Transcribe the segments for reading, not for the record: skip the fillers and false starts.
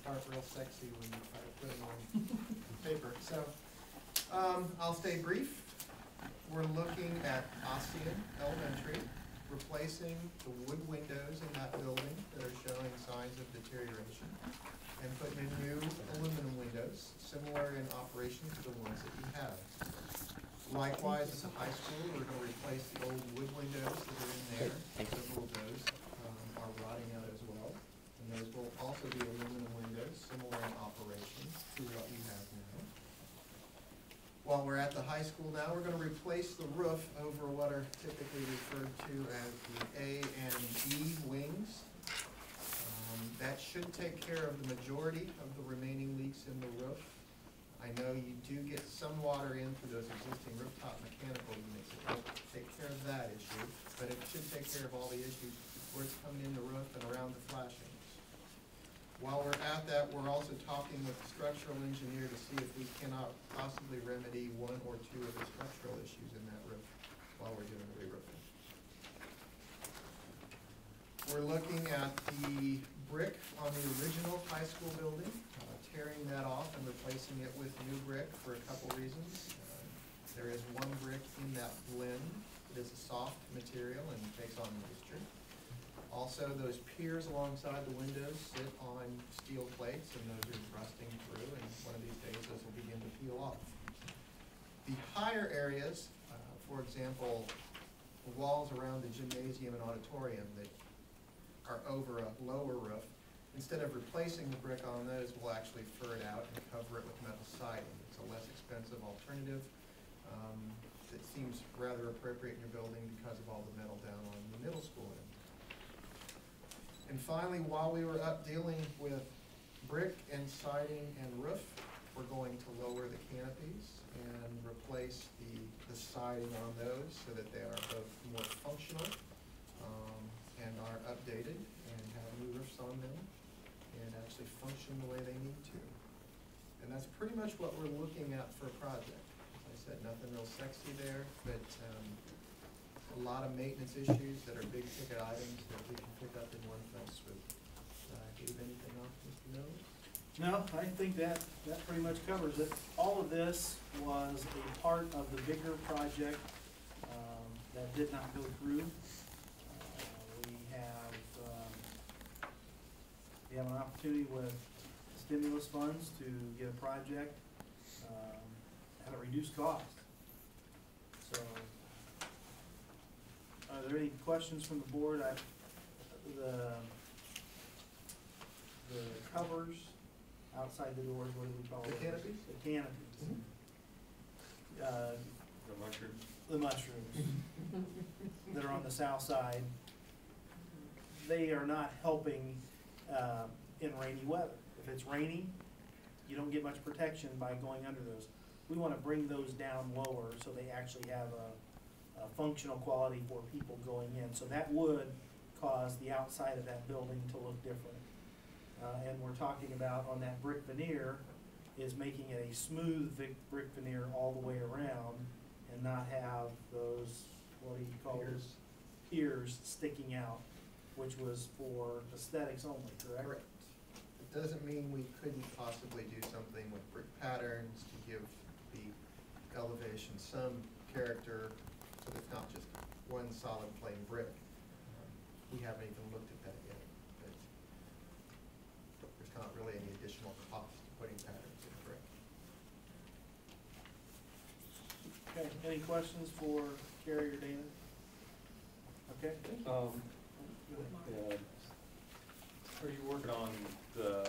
start real sexy when you try to put them on paper. So I'll stay brief. We're looking at Ossian Elementary, replacing the wood windows in that building that are showing signs of deterioration, and putting in new aluminum windows, similar in operation to the ones that you have. Likewise, at the high school, we're going to replace the old wood windows that are in there. Several of those are rotting out as well. And those will also be aluminum windows, similar in operation to what we have now. While we're at the high school now, we're going to replace the roof over what are typically referred to as the A and B wings. That should take care of the majority of the remaining leaks in the roof. I know you do get some water in through those existing rooftop mechanical units. It won't take care of that issue, but it should take care of all the issues where it's coming in the roof and around the flashings. While we're at that, we're also talking with the structural engineer to see if we cannot possibly remedy one or two of the structural issues in that roof while we're doing the re-roofing. We're looking at the brick on the original high school building, tearing that off and replacing it with new brick for a couple reasons. There is one brick in that blend that is a soft material and takes on moisture. Also, those piers alongside the windows sit on steel plates, and those are rusting through, and one of these days those will begin to peel off. The higher areas, for example, the walls around the gymnasium and auditorium that are over a lower roof, instead of replacing the brick on those, we'll actually fur it out and cover it with metal siding. It's a less expensive alternative that seems rather appropriate in your building because of all the metal down on the middle school end. And finally, while we were up dealing with brick and siding and roof, we're going to lower the canopies and replace the siding on those so that they are both more functional and are updated and have new roofs on them and actually function the way they need to. And that's pretty much what we're looking at for a project. As I said, nothing real sexy there, but a lot of maintenance issues that are big ticket items that we can pick up in one fell swoop. Leave anything off, Mr. Mills? No, I think that pretty much covers it. All of this was a part of the bigger project that did not go through. We have an opportunity with stimulus funds to get a project at a reduced cost. So, are there any questions from the board? The covers outside the doors, what do we call it? The canopies? The canopies. The mushrooms. The mushrooms that are on the south side. They are not helping in rainy weather. If it's rainy, you don't get much protection by going under those. We want to bring those down lower so they actually have a functional quality for people going in. So that would cause the outside of that building to look different. And we're talking about on that brick veneer is making it a smooth brick veneer all the way around and not have those, what do you call those? Piers sticking out, which was for aesthetics only, correct? Correct. It doesn't mean we couldn't possibly do something with brick patterns to give the elevation some character so that it's not just one solid plain brick. We haven't even looked at that yet, but there's not really any additional cost to putting patterns in brick. Okay, any questions for Carrie or Dana? Okay. Yeah. Are you working on the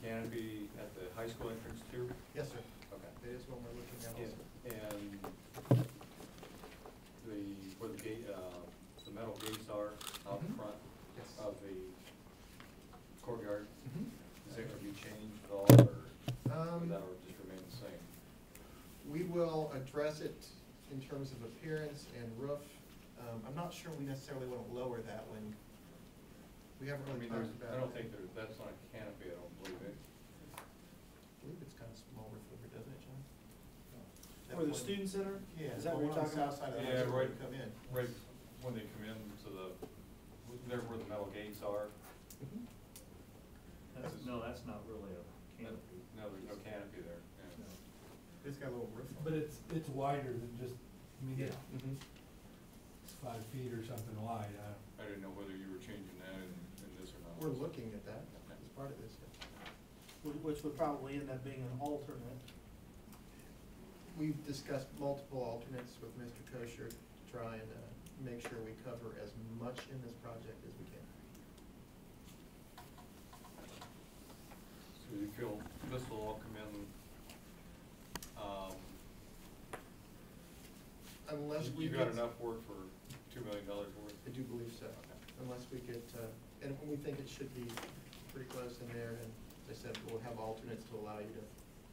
canopy at the high school entrance too? Yes, sir. Okay. It is one we're looking at also. And where the gate, the metal gates are out in front of the courtyard, is that going to be changed at all, or that will just remain the same? We will address it in terms of appearance and roof. I'm not sure we necessarily want to lower that one. We haven't really talked about it. I don't think that's not a canopy, I don't believe it. I believe it's kind of small roof over, doesn't it, John? For the student center? Yeah. Is that what you're talking about? South side of the Yeah, right. Come in. Right when they come in to there where the metal gates are. No, that's not really a canopy. No, there's no canopy there, yeah. No. It's got a little roof on But it. it's wider than just, I mean, Yeah. it's 5 feet or something wide, I didn't know whether you were changing that in this or not. We're looking at that as part of this. Which would probably end up being an alternate. We've discussed multiple alternates with Mr. Kosher to try and make sure we cover as much in this project as we can. So you feel this will all come in, Unless we you get. got enough work for $2 million worth? I do believe so, unless we get, and we think it should be pretty close in there, and as I said, we'll have alternates to allow you to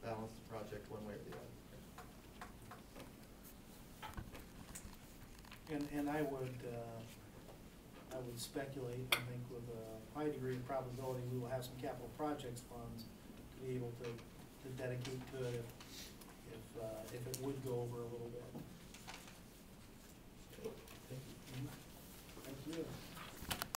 balance the project one way or the other. And I would speculate, I think with a high degree of probability, we will have some capital projects funds to be able to dedicate to it if it would go over a little